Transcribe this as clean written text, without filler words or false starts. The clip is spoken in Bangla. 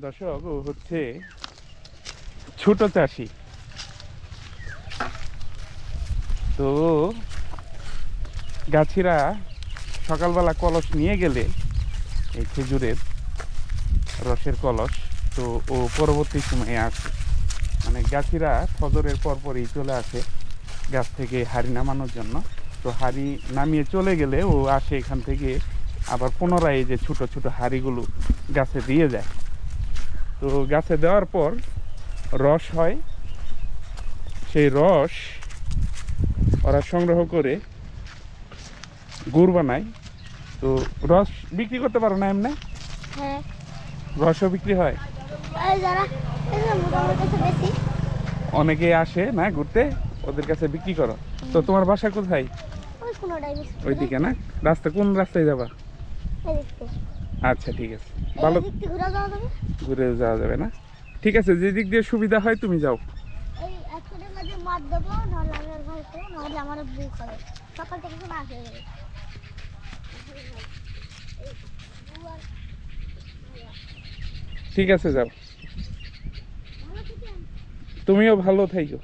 দর্শক ও হচ্ছে ছোট চাষি। তো গাছিরা সকালবেলা কলস নিয়ে গেলে এই খেজুরের রসের কলস, তো ও পরবর্তী সময়ে আসে, মানে গাছিরা ফজরের পরপরই চলে আসে গাছ থেকে হাড়ি নামানোর জন্য। তো হাড়ি নামিয়ে চলে গেলে ও আসে এখান থেকে আবার পুনরায় এই যে ছোট ছোট হাড়িগুলো গাছে দিয়ে যায়। তো গাছে দেওয়ার পর রস হয়, সেই রস ওরা সংগ্রহ করে গুড় বানায়। তো রস বিক্রি করতে পারো না এমনি? হ্যাঁ, রসও বিক্রি হয়। অনেকে আসে না ঘুরতে, ওদের কাছে বিক্রি করো। তো তোমার বাসা কোথায়? ওইদিকে না? রাস্তা কোন রাস্তায় যাবা? আচ্ছা ঠিক আছে, ভালো ঘুরে যাওয়া যাবে না? ঠিক আছে, যে দিক দিয়ে সুবিধা হয় তুমি যাও। ঠিক আছে যাও, তুমিও ভালো থাইকো।